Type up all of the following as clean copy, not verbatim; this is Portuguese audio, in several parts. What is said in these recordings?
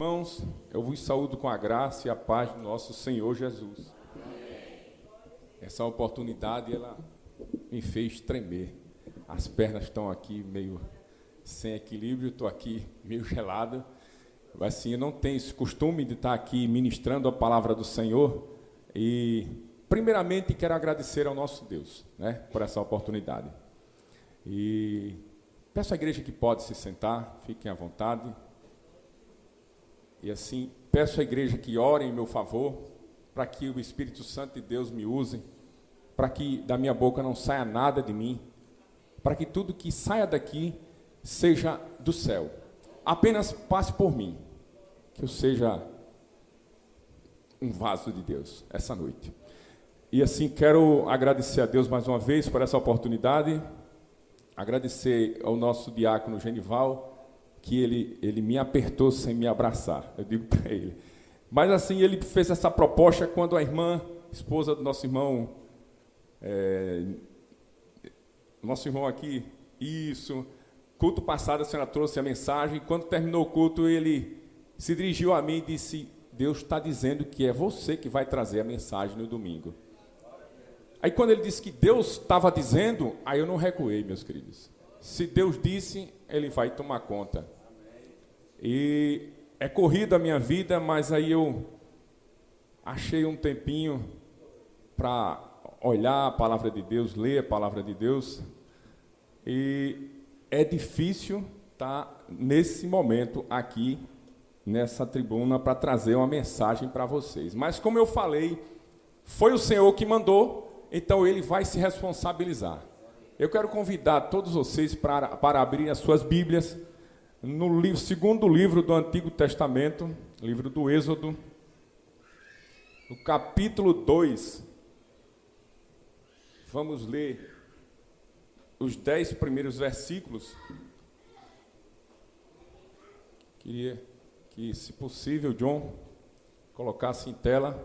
Irmãos, eu vos saúdo com a graça e a paz do nosso Senhor Jesus. Essa oportunidade, ela me fez tremer. As pernas estão aqui meio sem equilíbrio, estou aqui meio gelado. Assim, eu não tenho esse costume de estar aqui ministrando a palavra do Senhor. E, primeiramente, quero agradecer ao nosso Deus, né, por essa oportunidade. E peço à igreja que pode se sentar, fiquem à vontade. E assim, peço à igreja que ore em meu favor, para que o Espírito Santo de Deus me use, para que da minha boca não saia nada de mim, para que tudo que saia daqui seja do céu. Apenas passe por mim, que eu seja um vaso de Deus essa noite. E assim, quero agradecer a Deus mais uma vez por essa oportunidade, agradecer ao nosso diácono Genival, que ele me apertou sem me abraçar, eu digo para ele. Mas assim, ele fez essa proposta quando a irmã, esposa do nosso irmão, aqui, culto passado a senhora trouxe a mensagem, e quando terminou o culto, ele se dirigiu a mim e disse: Deus está dizendo que é você que vai trazer a mensagem no domingo. Aí quando ele disse que Deus estava dizendo, aí eu não recuei, meus queridos. Se Deus disse, Ele vai tomar conta. E é corrida a minha vida, mas aí eu achei um tempinho para olhar a palavra de Deus, ler a palavra de Deus. E é difícil estar nesse momento aqui, nessa tribuna, para trazer uma mensagem para vocês. Mas como eu falei, foi o Senhor que mandou, então Ele vai se responsabilizar. Eu quero convidar todos vocês para abrir as suas Bíblias no segundo livro do Antigo Testamento, livro do Êxodo, no capítulo 2. Vamos ler os 10 primeiros versículos. Queria que, se possível, John, colocasse em tela.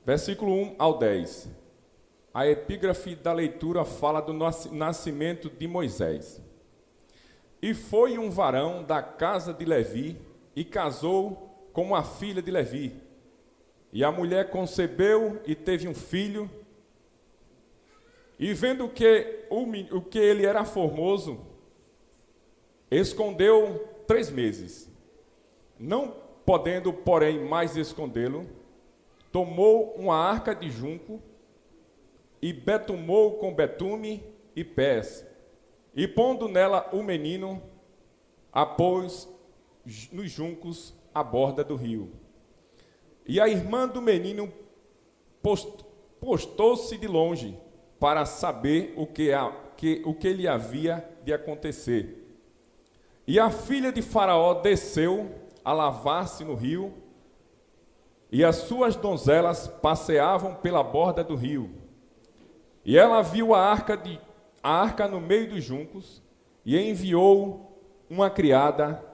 Versículo 1 ao 10. A epígrafe da leitura fala do nascimento de Moisés. E foi um varão da casa de Levi, e casou com uma filha de Levi. E a mulher concebeu e teve um filho. E vendo que ele era formoso, escondeu 3 meses. Não podendo, porém, mais escondê-lo, tomou uma arca de junco, e betumou com betume e pés, e pondo nela o menino, a pôs nos juncos à borda do rio. E a irmã do menino postou-se de longe, para saber o que lhe havia de acontecer. E a filha de Faraó desceu a lavar-se no rio, e as suas donzelas passeavam pela borda do rio. E ela viu a arca no meio dos juncos, e enviou uma criada,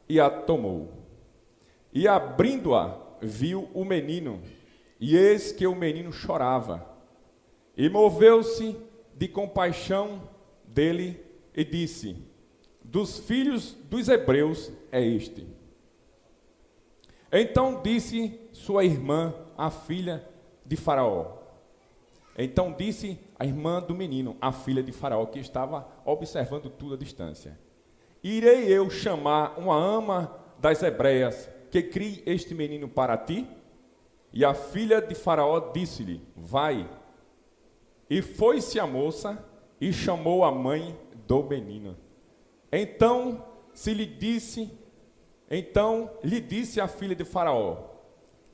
e a tomou. E abrindo-a, viu o menino, e eis que o menino chorava. E moveu-se de compaixão dele, e disse: dos filhos dos hebreus é este. Então disse sua irmã, a filha de Faraó. Então disse a irmã do menino, a filha de Faraó, que estava observando tudo à distância: irei eu chamar uma ama das hebreias, que crie este menino para ti? E a filha de Faraó disse-lhe: vai. E foi-se a moça e chamou a mãe do menino. Então lhe disse a filha de Faraó: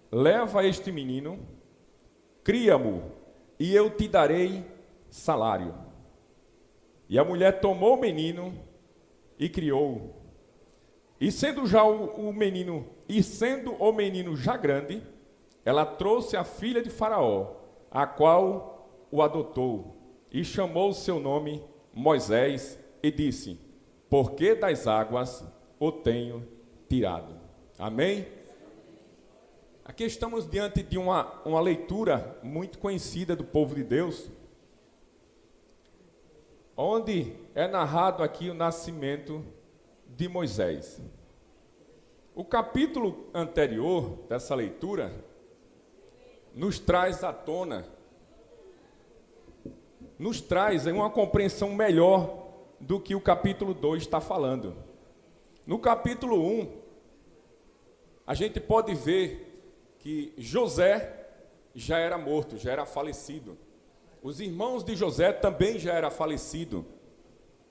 leva este menino, cria-mo, e eu te darei salário. E a mulher tomou o menino e criou-o. E sendo o menino já grande, ela trouxe a filha de Faraó, a qual o adotou, e chamou o seu nome Moisés, e disse: porque das águas o tenho tirado. Amém? Aqui estamos diante de uma leitura muito conhecida do povo de Deus, onde é narrado aqui o nascimento de Moisés. O capítulo anterior dessa leitura nos traz à tona, nos traz uma compreensão melhor do que o capítulo 2 está falando. No capítulo 1, a gente pode ver que José já era morto, já era falecido. Os irmãos de José também já eram falecidos.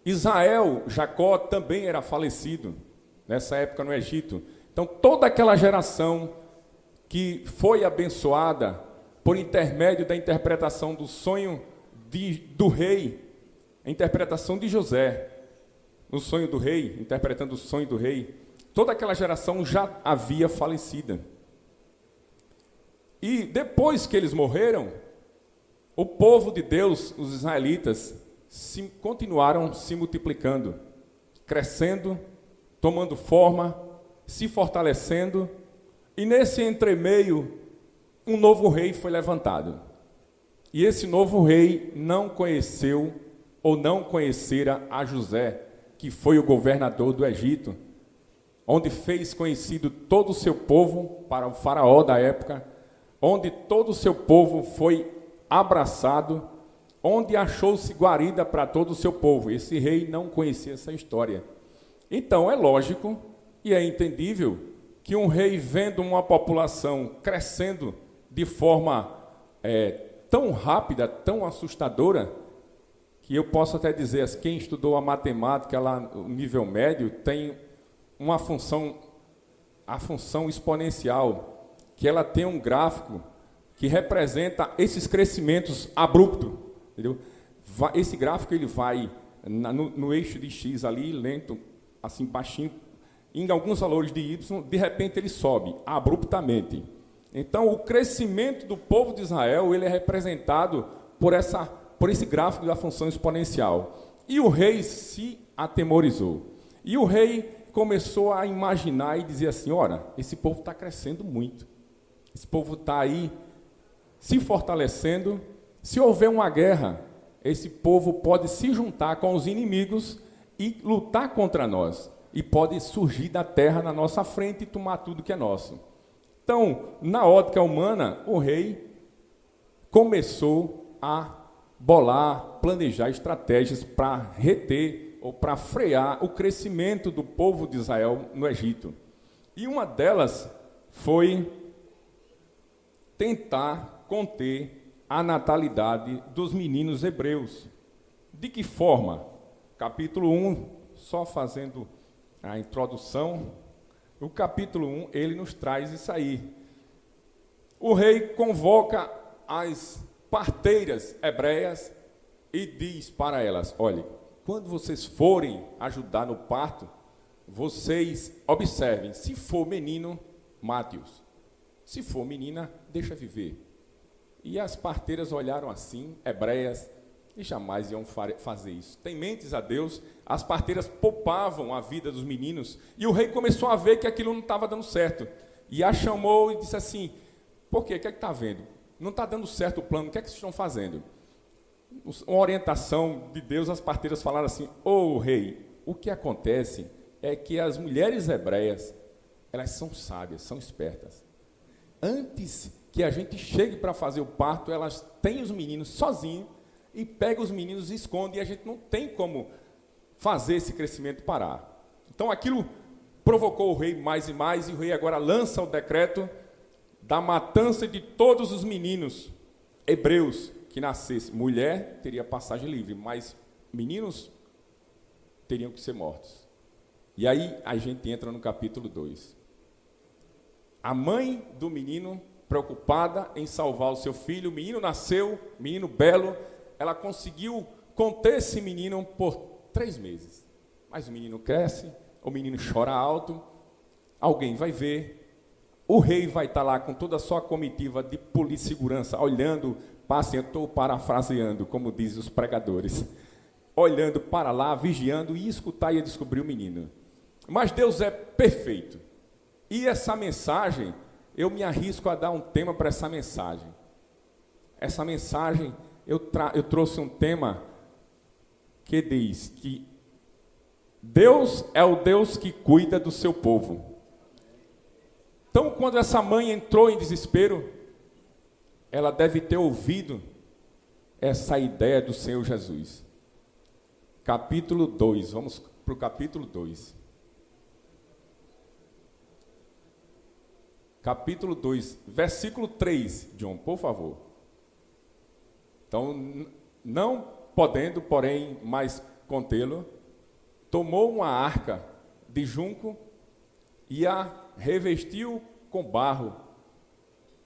Israel, Jacó, também era falecido nessa época no Egito. Então, toda aquela geração que foi abençoada por intermédio da interpretação do sonho do rei, a interpretação de José, no sonho do rei, interpretando o sonho do rei, toda aquela geração já havia falecido. E depois que eles morreram, o povo de Deus, os israelitas, continuaram se multiplicando, crescendo, tomando forma, se fortalecendo, e nesse entremeio, um novo rei foi levantado. E esse novo rei não conheceu ou não conhecera a José, que foi o governador do Egito, onde fez conhecido todo o seu povo para o faraó da época, onde todo o seu povo foi abraçado, onde achou-se guarida para todo o seu povo. Esse rei não conhecia essa história. Então, é lógico e é entendível que um rei, vendo uma população crescendo de forma tão rápida, tão assustadora, que eu posso até dizer, quem estudou a matemática lá no nível médio, tem uma função, a função exponencial, que ela tem um gráfico que representa esses crescimentos abruptos, entendeu? Esse gráfico ele vai no eixo de X ali, lento, assim baixinho, em alguns valores de Y, de repente ele sobe abruptamente. Então, o crescimento do povo de Israel ele é representado por esse gráfico da função exponencial. E o rei se atemorizou. E o rei começou a imaginar e dizer assim, ora, esse povo está crescendo muito. Esse povo está aí se fortalecendo. Se houver uma guerra, esse povo pode se juntar com os inimigos e lutar contra nós. E pode surgir da terra na nossa frente e tomar tudo que é nosso. Então, na ótica humana, o rei começou a bolar, planejar estratégias para reter ou para frear o crescimento do povo de Israel no Egito. E uma delas foi tentar conter a natalidade dos meninos hebreus. De que forma? Capítulo 1, só fazendo a introdução, o capítulo 1, ele nos traz isso aí. O rei convoca as parteiras hebreias e diz para elas, olha, quando vocês forem ajudar no parto, vocês observem, se for menino, mate-os. Se for menina, deixa viver. E as parteiras olharam assim, hebreias, e jamais iam fazer isso. Tementes a Deus, as parteiras poupavam a vida dos meninos, e o rei começou a ver que aquilo não estava dando certo. E a chamou e disse assim, por quê? O que é que está vendo? Não está dando certo o plano, o que é que vocês estão fazendo? Uma orientação de Deus, as parteiras falaram assim, ô rei, o que acontece é que as mulheres hebreias, elas são sábias, são espertas. Antes que a gente chegue para fazer o parto, elas têm os meninos sozinhos, e pega os meninos e esconde, e a gente não tem como fazer esse crescimento parar. Então, aquilo provocou o rei mais e mais, e o rei agora lança o decreto da matança de todos os meninos hebreus que nascessem. Mulher teria passagem livre, mas meninos teriam que ser mortos. E aí a gente entra no capítulo 2. A mãe do menino, preocupada em salvar o seu filho, o menino nasceu, menino belo, ela conseguiu conter esse menino por 3 meses. Mas o menino cresce, o menino chora alto, alguém vai ver, o rei vai estar lá com toda a sua comitiva de polícia e segurança, olhando, eu estou parafraseando, como dizem os pregadores, olhando para lá, vigiando, e escutar e descobrir o menino. Mas Deus é perfeito. E essa mensagem, eu me arrisco a dar um tema para essa mensagem. Essa mensagem, eu trouxe um tema que diz que Deus é o Deus que cuida do seu povo. Então, quando essa mãe entrou em desespero, ela deve ter ouvido essa ideia do Senhor Jesus. Capítulo 2, vamos para o capítulo 2. Capítulo 2, versículo 3, John, por favor. Então, não podendo, porém, mais contê-lo, tomou uma arca de junco e a revestiu com barro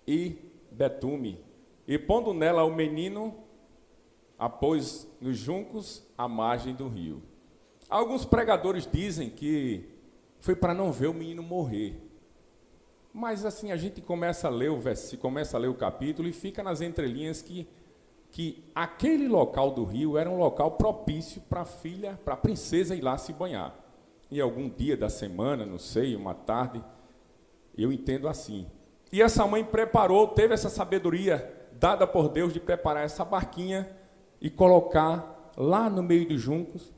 e betume, e pondo nela o menino, a pôs nos juncos à margem do rio. Alguns pregadores dizem que foi para não ver o menino morrer. Mas assim, a gente começa a ler o capítulo e fica nas entrelinhas que aquele local do rio era um local propício para a princesa ir lá se banhar. Em algum dia da semana, não sei, uma tarde, eu entendo assim. E essa mãe teve essa sabedoria dada por Deus de preparar essa barquinha e colocar lá no meio dos juncos,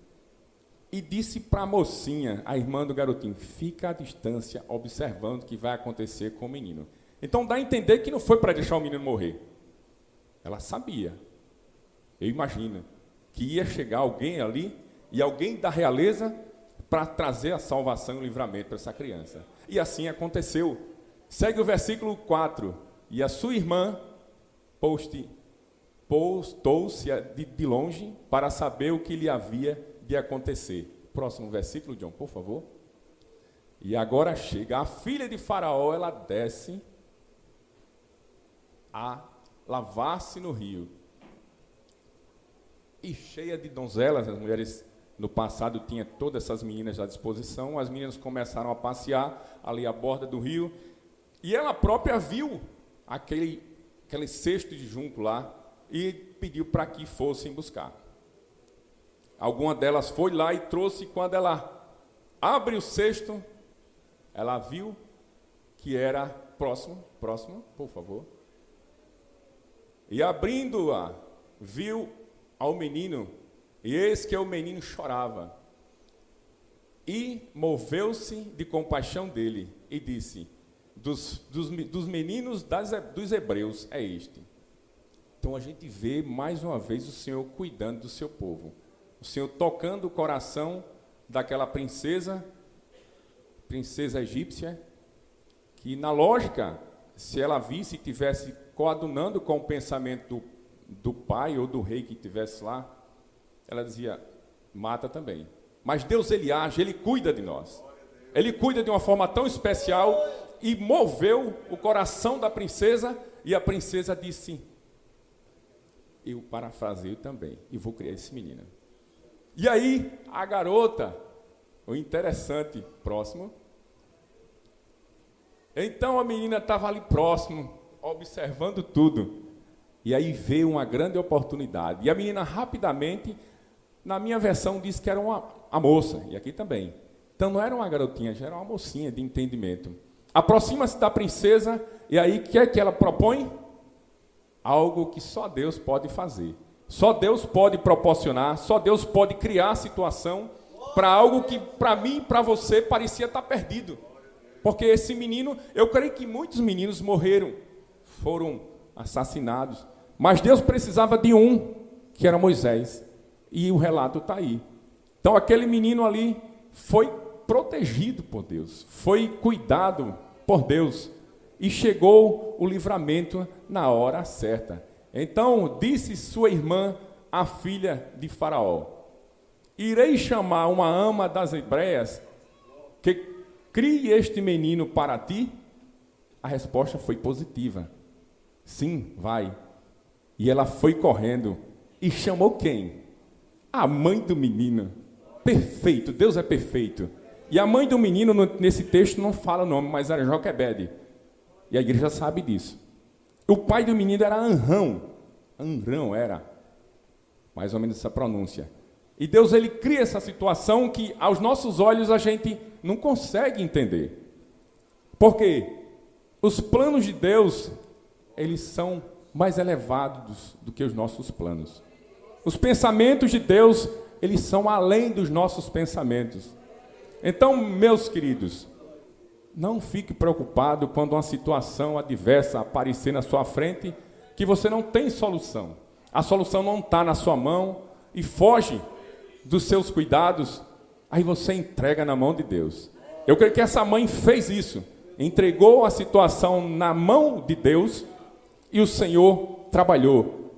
e disse para a mocinha, a irmã do garotinho, fica à distância, observando o que vai acontecer com o menino. Então dá a entender que não foi para deixar o menino morrer. Ela sabia, eu imagino, que ia chegar alguém ali, e alguém da realeza, para trazer a salvação e o livramento para essa criança. E assim aconteceu. Segue o versículo 4. E a sua irmã postou-se de longe para saber o que lhe havia de acontecer. Próximo versículo, John, por favor. E agora chega a filha de Faraó, ela desce a lavar-se no rio. E cheia de donzelas, as mulheres no passado tinham todas essas meninas à disposição, as meninas começaram a passear ali à borda do rio, e ela própria viu aquele cesto de junco lá, e pediu para que fossem buscar. Alguma delas foi lá e trouxe, quando ela abre o cesto, ela viu que era próximo, por favor. E abrindo-a, viu ao menino, e eis que o menino chorava. E moveu-se de compaixão dele, e disse, dos meninos dos hebreus é este. Então a gente vê mais uma vez o Senhor cuidando do seu povo. O Senhor tocando o coração daquela princesa egípcia, que na lógica, se ela visse e tivesse coadunando com o pensamento do pai ou do rei que estivesse lá, ela dizia, mata também. Mas Deus, Ele age, Ele cuida de nós. Ele cuida de uma forma tão especial e moveu o coração da princesa, e a princesa disse, eu parafraseio também, e vou criar esse menino. E aí, a garota, o interessante, próximo. Então a menina estava ali próximo, observando tudo. E aí veio uma grande oportunidade. E a menina rapidamente, na minha versão, disse que era a moça, e aqui também. Então não era uma garotinha, já era uma mocinha de entendimento. Aproxima-se da princesa, e aí o que é que ela propõe? Algo que só Deus pode fazer. Só Deus pode proporcionar, só Deus pode criar a situação para algo que para mim e para você parecia estar perdido. Porque esse menino, eu creio que muitos meninos morreram, foram assassinados, mas Deus precisava de um, que era Moisés, e o relato está aí. Então aquele menino ali foi protegido por Deus, foi cuidado por Deus, e chegou o livramento na hora certa. Então disse sua irmã, a filha de Faraó, irei chamar uma ama das hebreias que crie este menino para ti? A resposta foi positiva. Sim, vai. E ela foi correndo e chamou quem? A mãe do menino. Perfeito, Deus é perfeito. E a mãe do menino, nesse texto, não fala o nome, mas era Joquebede. E a igreja sabe disso. O pai do menino era Amrão. Amrão era, mais ou menos essa pronúncia. E Deus, Ele cria essa situação que, aos nossos olhos, a gente não consegue entender. Porque os planos de Deus, eles são mais elevados do que os nossos planos. Os pensamentos de Deus, eles são além dos nossos pensamentos. Então, meus queridos, Não fique preocupado quando uma situação adversa aparecer na sua frente, que você não tem solução. A solução não está na sua mão e foge dos seus cuidados, aí você entrega na mão de Deus. Eu creio que essa mãe fez isso, entregou a situação na mão de Deus e o Senhor trabalhou.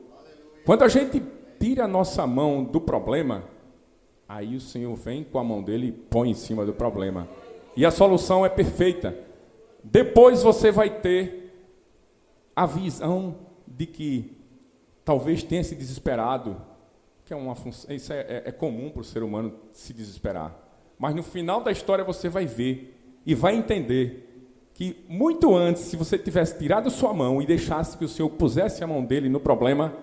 Quando a gente tira a nossa mão do problema, aí o Senhor vem com a mão dele e põe em cima do problema. E a solução é perfeita. Depois você vai ter a visão de que talvez tenha se desesperado, que isso é comum para o ser humano se desesperar. Mas no final da história você vai ver e vai entender que muito antes, se você tivesse tirado sua mão e deixasse que o Senhor pusesse a mão dele no problema,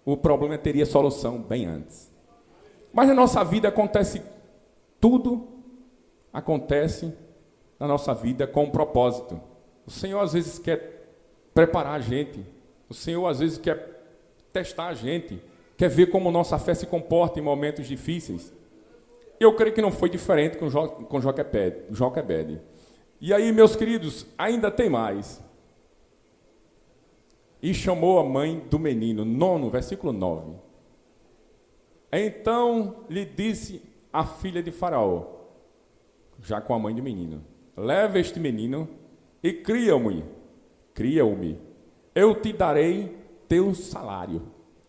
o problema teria solução bem antes. Mas na nossa vida acontece tudo, acontece na nossa vida com um propósito. O Senhor às vezes quer preparar a gente, o Senhor às vezes quer testar a gente, quer ver como nossa fé se comporta em momentos difíceis. Eu creio que não foi diferente com Joquebede. E aí, meus queridos, ainda tem mais. E chamou a mãe do menino, versículo 9. Então lhe disse a filha de Faraó, já com a mãe do menino: leva este menino e cria-o-me. Eu te darei teu salário.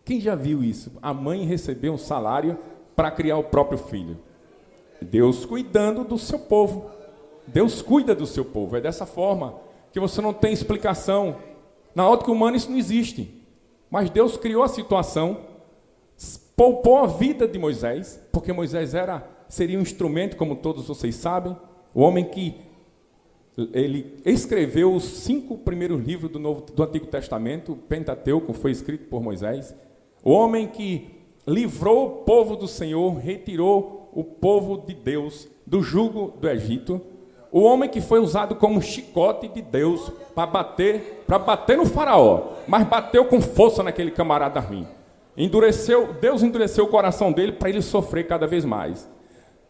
Quem já viu isso? A mãe recebeu um salário para criar o próprio filho. Deus cuidando do seu povo. Deus cuida do seu povo. É dessa forma que você não tem explicação. Na ótica humana isso não existe. Mas Deus criou a situação, poupou a vida de Moisés, porque Moisés seria um instrumento, como todos vocês sabem, o homem que ele escreveu os 5 primeiros livros do Antigo Testamento, o Pentateuco foi escrito por Moisés, o homem que livrou o povo do Senhor, retirou o povo de Deus do jugo do Egito, o homem que foi usado como chicote de Deus para bater no faraó, mas bateu com força naquele camarada ruim. Deus endureceu o coração dele para ele sofrer cada vez mais.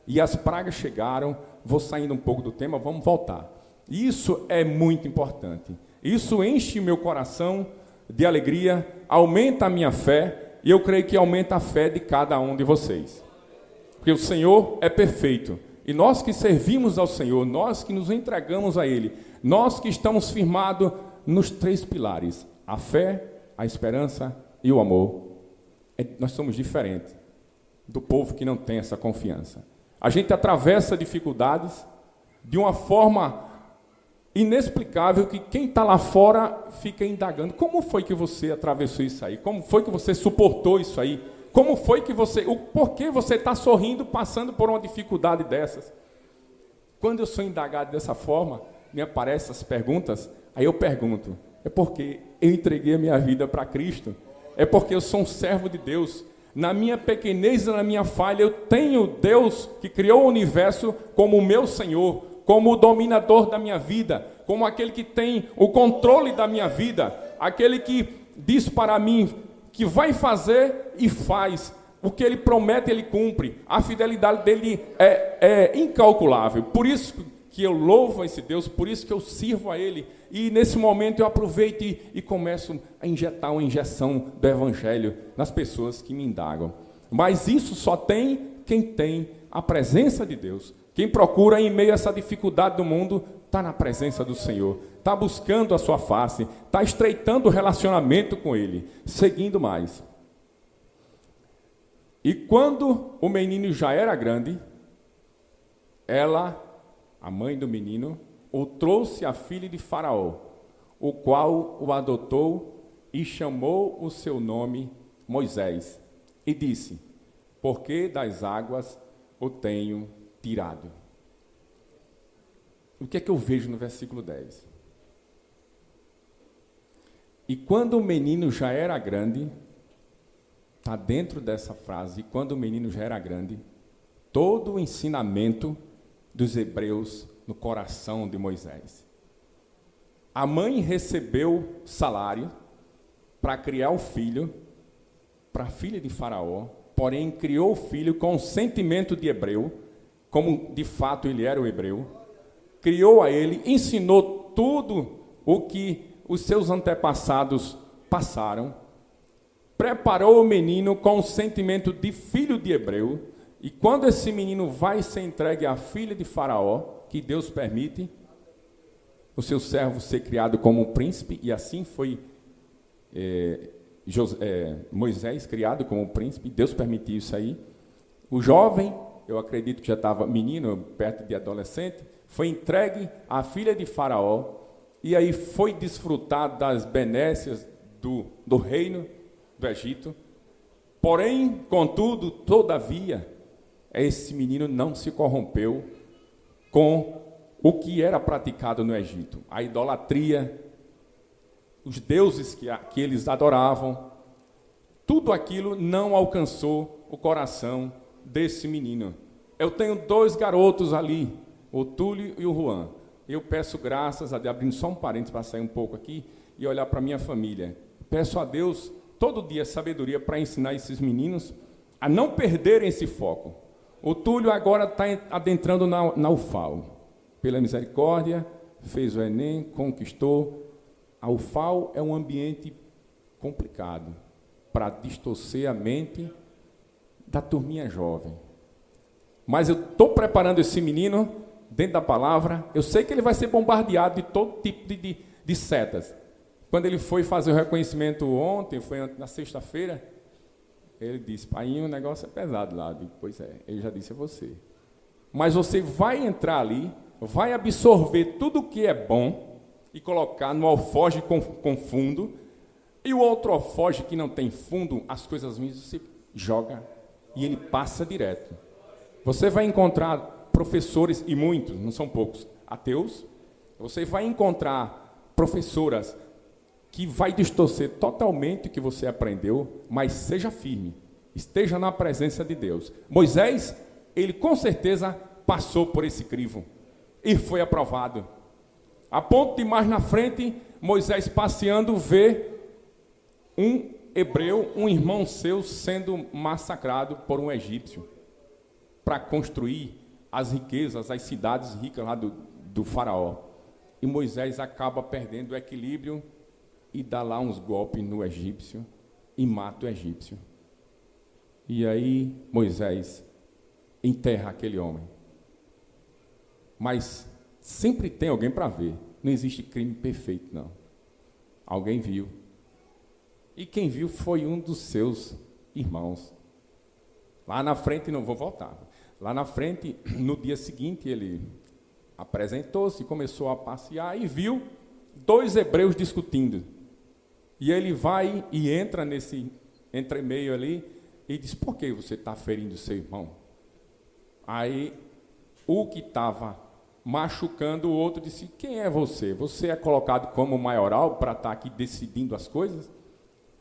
E as pragas chegaram, vou saindo um pouco do tema, vamos voltar. Isso é muito importante. Isso enche meu coração de alegria, aumenta a minha fé, e eu creio que aumenta a fé de cada um de vocês. Porque o Senhor é perfeito. E nós que servimos ao Senhor, nós que nos entregamos a Ele, nós que estamos firmados nos 3 pilares, a fé, a esperança e o amor, nós somos diferentes do povo que não tem essa confiança. A gente atravessa dificuldades de uma forma inexplicável que quem está lá fora fica indagando. Como foi que você atravessou isso aí? Como foi que você suportou isso aí? Como foi que por que você está sorrindo passando por uma dificuldade dessas? Quando eu sou indagado dessa forma, me aparecem essas perguntas, aí eu pergunto, é porque eu entreguei a minha vida para Cristo? É porque eu sou um servo de Deus? Na minha pequenez e na minha falha, eu tenho Deus que criou o universo como o meu Senhor, como o dominador da minha vida, como aquele que tem o controle da minha vida, aquele que diz para mim que vai fazer e faz. O que ele promete, ele cumpre. A fidelidade dele é incalculável. Por isso que eu louvo esse Deus, por isso que eu sirvo a Ele. E nesse momento eu aproveito e começo a injetar uma injeção do Evangelho nas pessoas que me indagam. Mas isso só tem quem tem a presença de Deus. Quem procura em meio a essa dificuldade do mundo, está na presença do Senhor, está buscando a sua face, está estreitando o relacionamento com Ele, seguindo mais. E quando o menino já era grande, ela, a mãe do menino, o trouxe à filha de Faraó, o qual o adotou e chamou o seu nome Moisés, e disse: porque das águas o tenho tirado. O que é que eu vejo no versículo 10? E quando o menino já era grande, está dentro dessa frase, e quando o menino já era grande, todo o ensinamento dos hebreus no coração de Moisés. A mãe recebeu salário para criar o filho, para a filha de Faraó, porém criou o filho com o sentimento de hebreu, como de fato ele era o hebreu, criou a ele, ensinou tudo o que os seus antepassados passaram, preparou o menino com o sentimento de filho de Hebreu, e quando esse menino vai ser entregue à filha de Faraó, que Deus permite, o seu servo ser criado como um príncipe, e assim foi Moisés criado como um príncipe, Deus permitiu isso aí. O jovem, eu acredito que já estava menino, perto de adolescente, foi entregue à filha de Faraó, e aí foi desfrutar das benécias do reino do Egito. Porém, contudo, todavia, esse menino não se corrompeu com o que era praticado no Egito. A idolatria, os deuses que eles adoravam, tudo aquilo não alcançou o coração desse menino. Eu tenho 2 garotos ali, o Túlio e o Juan. Eu peço graças a Deus, abrindo só um parênteses para sair um pouco aqui e olhar para a minha família. Peço a Deus todo dia sabedoria para ensinar esses meninos a não perderem esse foco. O Túlio agora está adentrando na UFAL. Pela misericórdia, fez o Enem, conquistou. A UFAL é um ambiente complicado para distorcer a mente da turminha jovem. Mas eu estou preparando esse menino dentro da palavra. Eu sei que ele vai ser bombardeado de todo tipo de setas. Quando ele foi fazer o reconhecimento ontem, foi na sexta-feira, ele disse: pai, o negócio é pesado lá. Eu digo: pois é, ele já disse a você. Mas você vai entrar ali, vai absorver tudo o que é bom e colocar no alforje com fundo, e o outro alforje que não tem fundo, as coisas ruins você joga e ele passa direto. Você vai encontrar professores, e muitos, não são poucos, ateus. Você vai encontrar professoras que vai distorcer totalmente o que você aprendeu, mas seja firme, esteja na presença de Deus. Moisés, ele com certeza passou por esse crivo e foi aprovado. A ponto de mais na frente, Moisés passeando, ver um hebreu, um irmão seu, sendo massacrado por um egípcio, para construir as riquezas, as cidades ricas lá do faraó. E Moisés acaba perdendo o equilíbrio e dá lá uns golpes no egípcio e mata o egípcio. E aí Moisés enterra aquele homem. Mas sempre tem alguém para ver. Não existe crime perfeito, não. Alguém viu. E quem viu foi um dos seus irmãos. Lá na frente, não vou voltar. Lá na frente, no dia seguinte, ele apresentou-se, começou a passear e viu 2 hebreus discutindo. E ele vai e entra nesse entremeio ali e diz: por que você está ferindo seu irmão? Aí o que estava machucando o outro disse: quem é você? Você é colocado como maioral para estar aqui decidindo as coisas?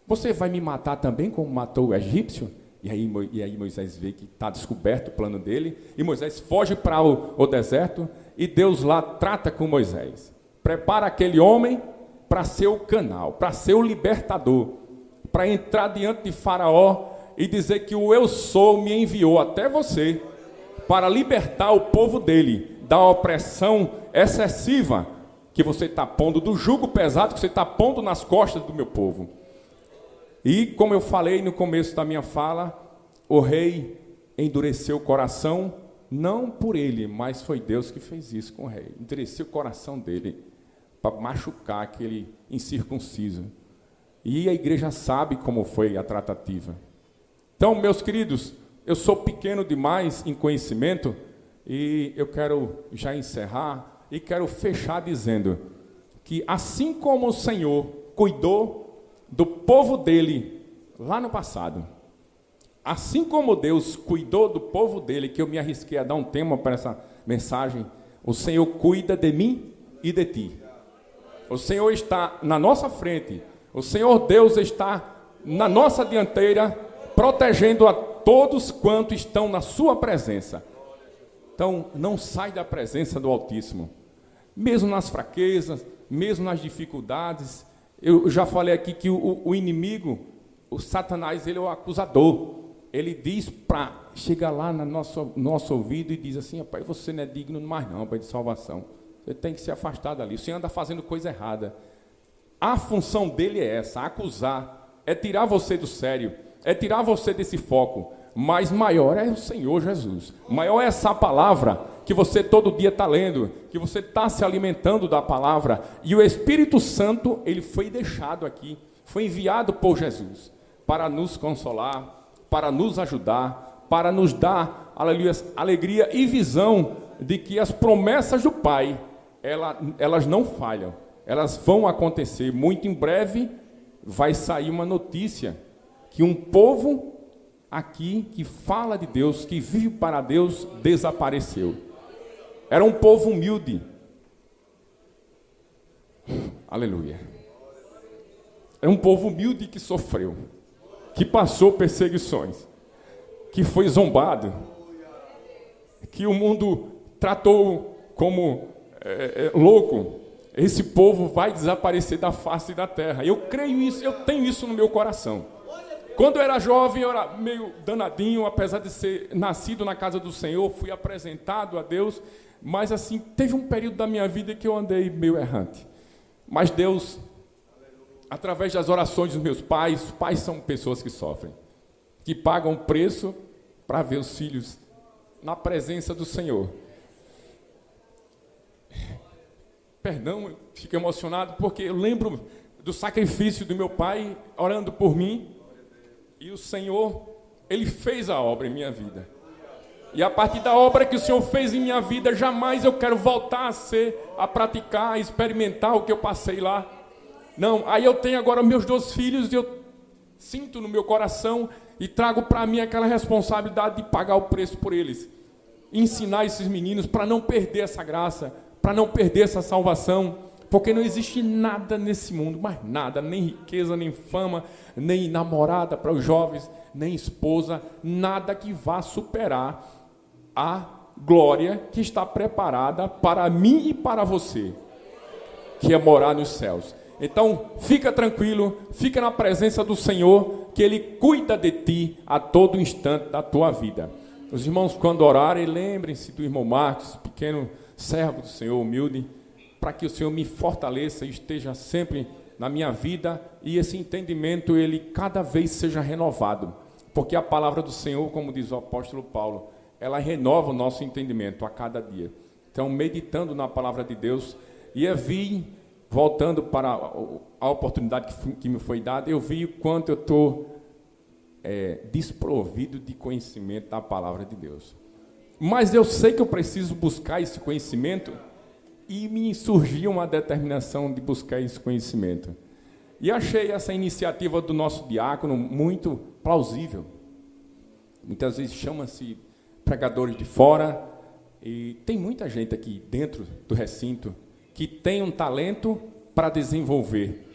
Você vai me matar também como matou o egípcio? E aí Moisés vê que está descoberto o plano dele, e Moisés foge para o deserto, e Deus lá trata com Moisés. Prepara aquele homem para ser o canal, para ser o libertador, para entrar diante de Faraó e dizer que o eu sou me enviou até você para libertar o povo dele da opressão excessiva que você está pondo, do jugo pesado que você está pondo nas costas do meu povo. E, como eu falei no começo da minha fala, o rei endureceu o coração, não por ele, mas foi Deus que fez isso com o rei. Endureceu o coração dele para machucar aquele incircunciso. E a igreja sabe como foi a tratativa. Então, meus queridos, eu sou pequeno demais em conhecimento e eu quero já encerrar e quero fechar dizendo que assim como o Senhor cuidou do povo dele lá no passado, assim como Deus cuidou do povo dele, que eu me arrisquei a dar um tema para essa mensagem, o Senhor cuida de mim e de ti. O Senhor está na nossa frente, o Senhor Deus está na nossa dianteira, protegendo a todos quantos estão na sua presença. Então, não sai da presença do Altíssimo, mesmo nas fraquezas, mesmo nas dificuldades. Eu já falei aqui que o inimigo, o Satanás, ele é o acusador. Ele diz para chegar lá no nosso ouvido e diz assim: rapaz, você não é digno mais não, pai, de salvação. Você tem que se afastar dali. O Senhor anda fazendo coisa errada. A função dele é essa, acusar, é tirar você do sério, é tirar você desse foco. Mas maior é o Senhor Jesus. Maior é essa palavra que você todo dia está lendo, que você está se alimentando da palavra. E o Espírito Santo, ele foi deixado aqui, foi enviado por Jesus para nos consolar, para nos ajudar, para nos dar, aleluia, alegria e visão de que as promessas do Pai, elas não falham, elas vão acontecer. Muito em breve vai sair uma notícia que um povo aqui que fala de Deus, que vive para Deus, desapareceu. Era um povo humilde. Aleluia. Era um povo humilde que sofreu, que passou perseguições, que foi zombado, que o mundo tratou como louco. Esse povo vai desaparecer da face da terra. Eu creio nisso, eu tenho isso no meu coração. Quando eu era jovem, eu era meio danadinho, apesar de ser nascido na casa do Senhor, fui apresentado a Deus, mas assim, teve um período da minha vida que eu andei meio errante. Mas Deus, através das orações dos meus pais, os pais são pessoas que sofrem, que pagam preço para ver os filhos na presença do Senhor. Perdão, eu fico emocionado, porque eu lembro do sacrifício do meu pai orando por mim, e o Senhor, Ele fez a obra em minha vida. E a partir da obra que o Senhor fez em minha vida, jamais eu quero voltar a praticar, a experimentar o que eu passei lá. Não, aí eu tenho agora meus 2 filhos, e eu sinto no meu coração e trago para mim aquela responsabilidade de pagar o preço por eles. Ensinar esses meninos para não perder essa graça, para não perder essa salvação. Porque não existe nada nesse mundo, mas nada, nem riqueza, nem fama, nem namorada para os jovens, nem esposa, nada que vá superar a glória que está preparada para mim e para você, que é morar nos céus. Então, fica tranquilo, fica na presença do Senhor, que Ele cuida de ti a todo instante da tua vida. Os irmãos, quando orarem, lembrem-se do irmão Marcos, pequeno servo do Senhor, humilde, para que o Senhor me fortaleça e esteja sempre na minha vida, e esse entendimento, ele cada vez seja renovado, porque a palavra do Senhor, como diz o apóstolo Paulo, ela renova o nosso entendimento a cada dia. Então, meditando na palavra de Deus, e eu vi, voltando para a oportunidade que me foi dada, eu vi o quanto eu estou desprovido de conhecimento da palavra de Deus. Mas eu sei que eu preciso buscar esse conhecimento, e me surgiu uma determinação de buscar esse conhecimento. E achei essa iniciativa do nosso diácono muito plausível. Muitas vezes chama-se pregadores de fora, e tem muita gente aqui dentro do recinto que tem um talento para desenvolver,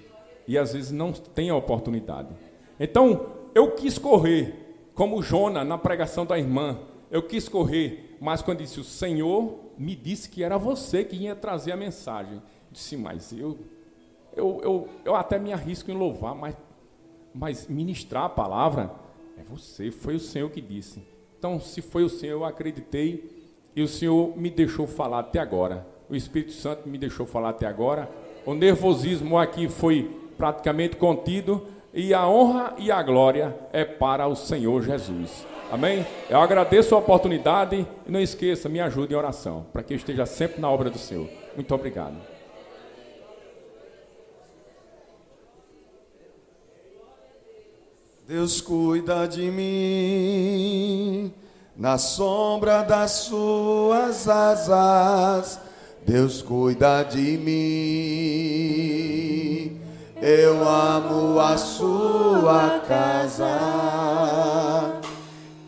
e às vezes não tem a oportunidade. Então, eu quis correr, como Jona na pregação da irmã, eu quis correr, mas quando disse, o Senhor me disse que era você que ia trazer a mensagem. Eu disse, mas eu até me arrisco em louvar, mas ministrar a palavra é você, foi o Senhor que disse. Então, se foi o Senhor, eu acreditei, e o Senhor me deixou falar até agora. O Espírito Santo me deixou falar até agora. O nervosismo aqui foi praticamente contido, e a honra e a glória é para o Senhor Jesus. Amém? Eu agradeço a oportunidade e não esqueça, me ajude em oração, para que eu esteja sempre na obra do Senhor. Muito obrigado. Deus cuida de mim, na sombra das suas asas. Deus cuida de mim, eu amo a sua casa.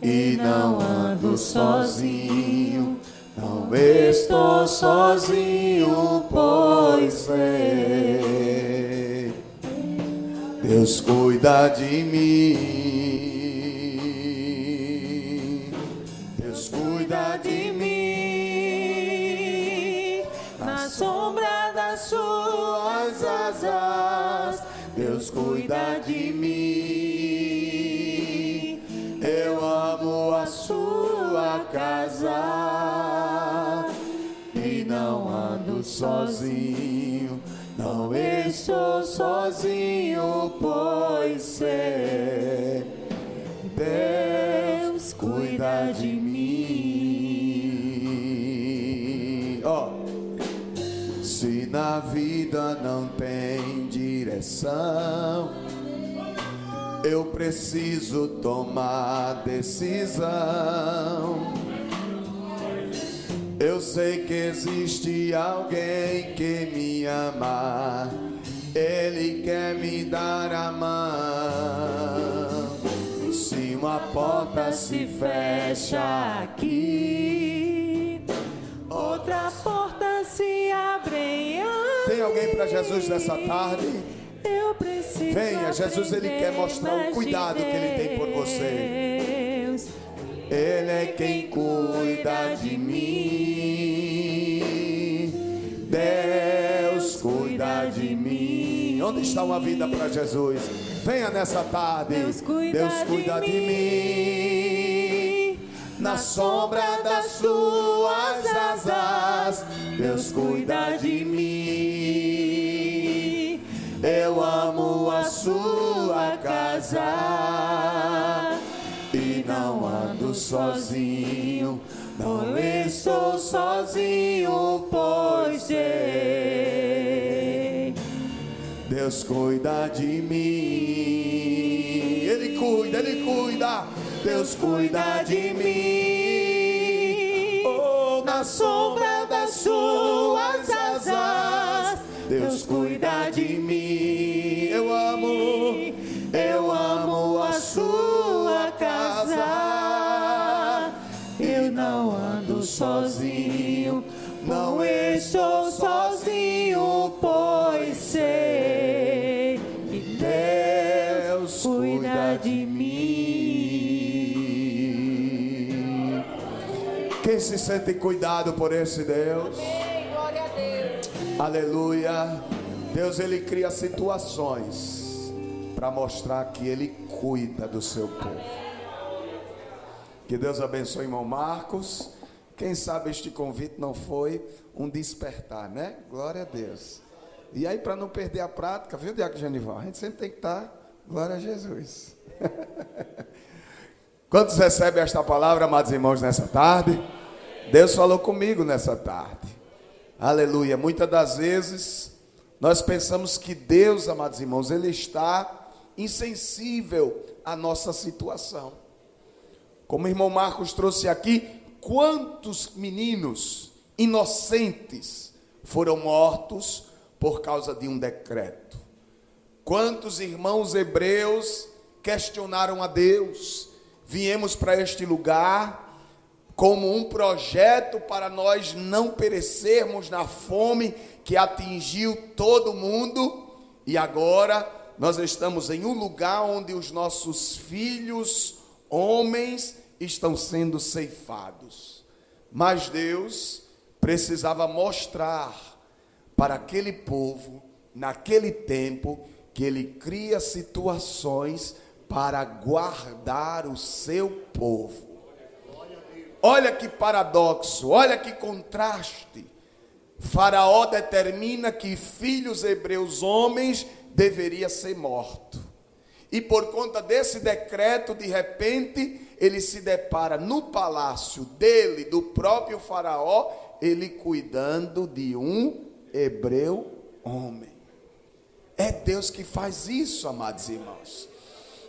E não ando sozinho, não estou sozinho, pois sei, Deus cuida de mim, Deus cuida de mim, na sombra das suas asas, Deus cuida de mim. Eu amo a sua casa e não ando sozinho, não estou sozinho, pois sei, Deus cuida de mim. Ó, se na vida não tem direção, eu preciso tomar decisão. Eu sei que existe alguém que me ama, Ele quer me dar a mão. Se uma porta se fecha aqui, outra porta se abre. Tem alguém para Jesus nessa tarde? Eu preciso. Venha, Jesus, Ele quer mostrar o cuidado que Ele tem por você. Ele é quem cuida de mim. Deus cuida de mim. Onde está uma vida para Jesus? Venha nessa tarde. Deus cuida de mim. Na sombra das suas asas, Deus cuida de mim. Eu amo a sua casa e não ando sozinho, não estou sozinho, pois sei, Deus cuida de mim. Ele cuida. Deus cuida de mim. Oh, na sombra das suas asas, Deus cuida de mim. Eu amo a sua casa. Eu não ando sozinho, não estou sozinho, pois sei que Deus cuida de mim. Quem se sente cuidado por esse Deus? Amém, glória a Deus. Aleluia. Deus, Ele cria situações para mostrar que Ele cuida do seu povo. Que Deus abençoe, irmão Marcos. Quem sabe este convite não foi um despertar, né? Glória a Deus. E aí, para não perder a prática, viu, Diácono Genival? A gente sempre tem que estar, glória a Jesus. Quantos recebem esta palavra, amados irmãos, nessa tarde? Deus falou comigo nessa tarde. Aleluia. Muitas das vezes nós pensamos que Deus, amados irmãos, Ele está insensível à nossa situação. Como o irmão Marcos trouxe aqui, quantos meninos inocentes foram mortos por causa de um decreto? Quantos irmãos hebreus questionaram a Deus? Viemos para este lugar como um projeto para nós não perecermos na fome que atingiu todo mundo, e agora nós estamos em um lugar onde os nossos filhos, homens, estão sendo ceifados. Mas Deus precisava mostrar para aquele povo, naquele tempo, que Ele cria situações para guardar o seu povo. Olha que paradoxo, olha que contraste. Faraó determina que filhos hebreus homens deveria ser morto. E por conta desse decreto, de repente, ele se depara no palácio dele, do próprio Faraó, ele cuidando de um hebreu homem. É Deus que faz isso, amados irmãos.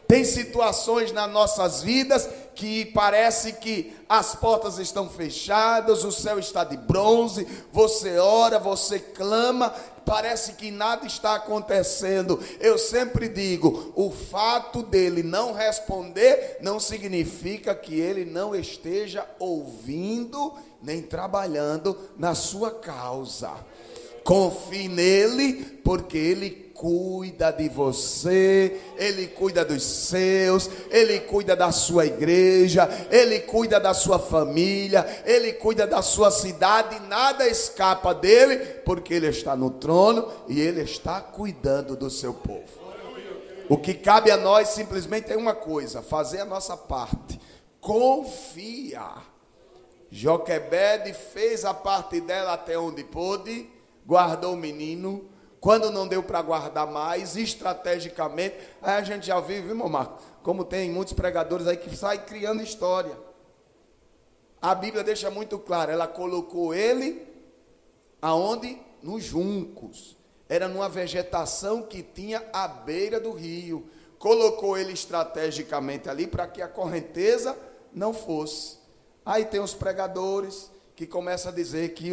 Tem situações nas nossas vidas que parece que as portas estão fechadas, o céu está de bronze, você ora, você clama, parece que nada está acontecendo. Eu sempre digo, o fato dele não responder não significa que ele não esteja ouvindo nem trabalhando na sua causa. Confie nele, porque ele cuida de você, Ele cuida dos seus, Ele cuida da sua igreja, Ele cuida da sua família, Ele cuida da sua cidade, nada escapa dele, porque Ele está no trono e Ele está cuidando do seu povo. O que cabe a nós simplesmente é uma coisa, fazer a nossa parte, confiar. Joquebede fez a parte dela até onde pôde, guardou o menino. Quando não deu para guardar mais, estrategicamente, aí a gente já viu, irmão Marco, como tem muitos pregadores aí que saem criando história. A Bíblia deixa muito claro, ela colocou ele aonde? Nos juncos. Era numa vegetação que tinha à beira do rio. Colocou ele estrategicamente ali para que a correnteza não fosse. Aí tem os pregadores que começam a dizer que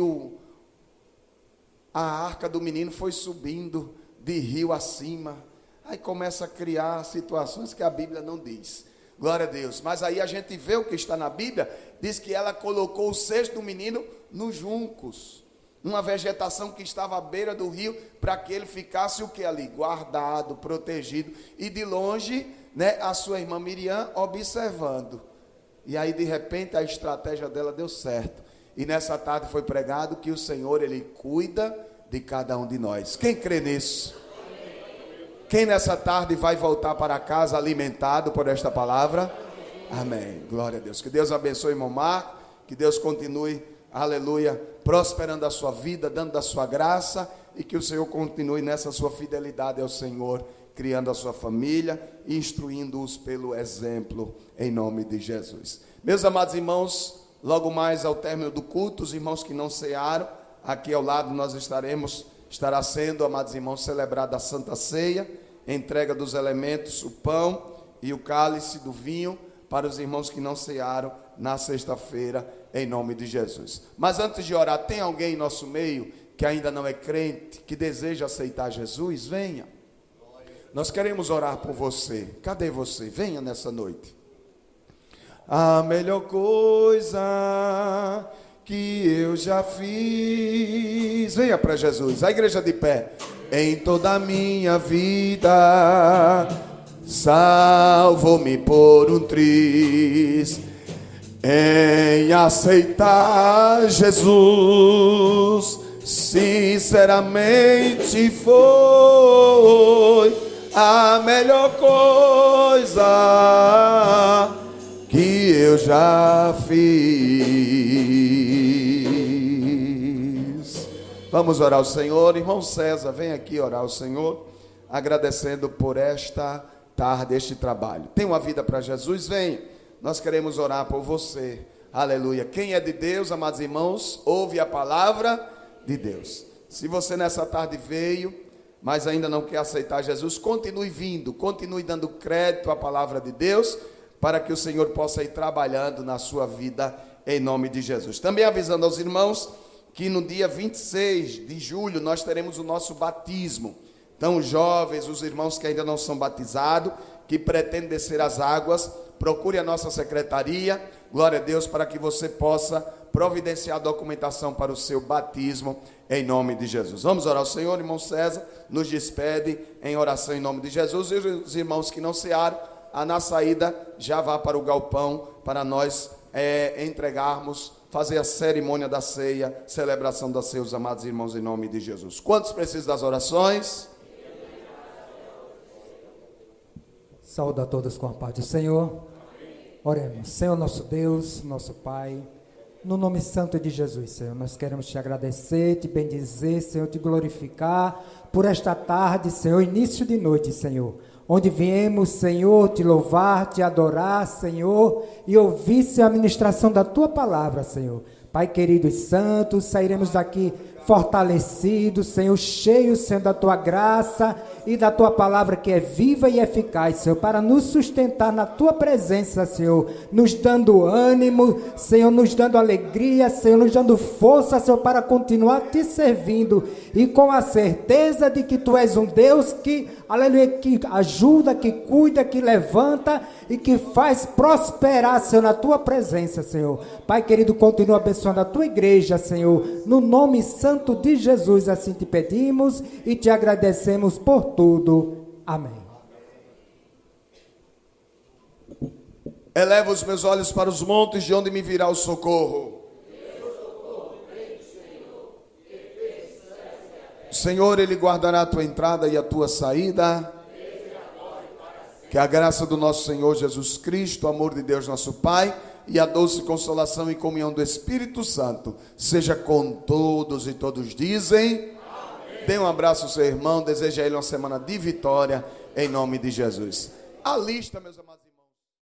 a arca do menino foi subindo de rio acima. Aí começa a criar situações que a Bíblia não diz. Glória a Deus. Mas aí a gente vê o que está na Bíblia. Diz que ela colocou o cesto do menino nos juncos. Uma vegetação que estava à beira do rio. Para que ele ficasse o que ali? Guardado, protegido. E de longe, né, a sua irmã Miriam observando. E aí de repente a estratégia dela deu certo. E nessa tarde foi pregado que o Senhor, Ele cuida de cada um de nós. Quem crê nisso? Quem nessa tarde vai voltar para casa alimentado por esta palavra? Amém. Glória a Deus. Que Deus abençoe, irmão Marco. Que Deus continue, aleluia, prosperando a sua vida, dando da sua graça. E que o Senhor continue nessa sua fidelidade ao Senhor, criando a sua família, instruindo-os pelo exemplo, em nome de Jesus. Meus amados irmãos, logo mais ao término do culto, os irmãos que não cearam, aqui ao lado nós estará sendo, amados irmãos, celebrada a Santa Ceia, entrega dos elementos, o pão e o cálice do vinho, para os irmãos que não cearam na sexta-feira, em nome de Jesus. Mas antes de orar, tem alguém em nosso meio que ainda não é crente, que deseja aceitar Jesus? Venha. Nós queremos orar por você. Cadê você? Venha nessa noite. A melhor coisa que eu já fiz. Venha para Jesus. A igreja de pé. Em toda a minha vida, salvo-me por um triz. Em aceitar Jesus, sinceramente foi a melhor coisa que eu já fiz. Vamos orar ao Senhor. Irmão César, vem aqui orar ao Senhor, agradecendo por esta tarde, este trabalho. Tem uma vida para Jesus? Vem, nós queremos orar por você. Aleluia. Quem é de Deus, amados irmãos, ouve a palavra de Deus. Se você nessa tarde veio, mas ainda não quer aceitar Jesus, continue vindo, continue dando crédito à palavra de Deus, para que o Senhor possa ir trabalhando na sua vida, em nome de Jesus. Também avisando aos irmãos, que no dia 26 de julho, nós teremos o nosso batismo. Então, os jovens, os irmãos que ainda não são batizados, que pretendem descer as águas, procure a nossa secretaria, glória a Deus, para que você possa providenciar a documentação para o seu batismo, em nome de Jesus. Vamos orar ao Senhor. Irmão César nos despede em oração em nome de Jesus. E os irmãos que não cearam, na saída já vá para o galpão, para nós entregarmos, fazer a cerimônia da ceia, celebração da ceia, os amados irmãos, em nome de Jesus. Quantos precisam das orações? Saúde a todos com a paz do Senhor. Oremos. Senhor nosso Deus, nosso Pai, no nome santo de Jesus, Senhor, nós queremos te agradecer, te bendizer, Senhor, te glorificar por esta tarde, Senhor, início de noite, Senhor, onde viemos, Senhor, te louvar, te adorar, Senhor, e ouvir, Senhor, a ministração da tua palavra, Senhor. Pai querido e santo, sairemos daqui fortalecidos, Senhor, cheios, Senhor, da tua graça e da tua palavra que é viva e eficaz, Senhor, para nos sustentar na tua presença, Senhor, nos dando ânimo, Senhor, nos dando alegria, Senhor, nos dando força, Senhor, para continuar te servindo e com a certeza de que tu és um Deus que, aleluia, que ajuda, que cuida, que levanta e que faz prosperar, Senhor, na tua presença, Senhor. Pai querido, continua abençoando a tua igreja, Senhor, no nome santo de Jesus, assim te pedimos e te agradecemos por tudo. Amém. Eleva os meus olhos para os montes, de onde me virá o socorro. O Senhor, Ele guardará a tua entrada e a tua saída. Que a graça do nosso Senhor Jesus Cristo, o amor de Deus nosso Pai e a doce consolação e comunhão do Espírito Santo seja com todos, e todos dizem... Dê um abraço ao seu irmão, deseja a ele uma semana de vitória, em nome de Jesus. A lista, meus amados.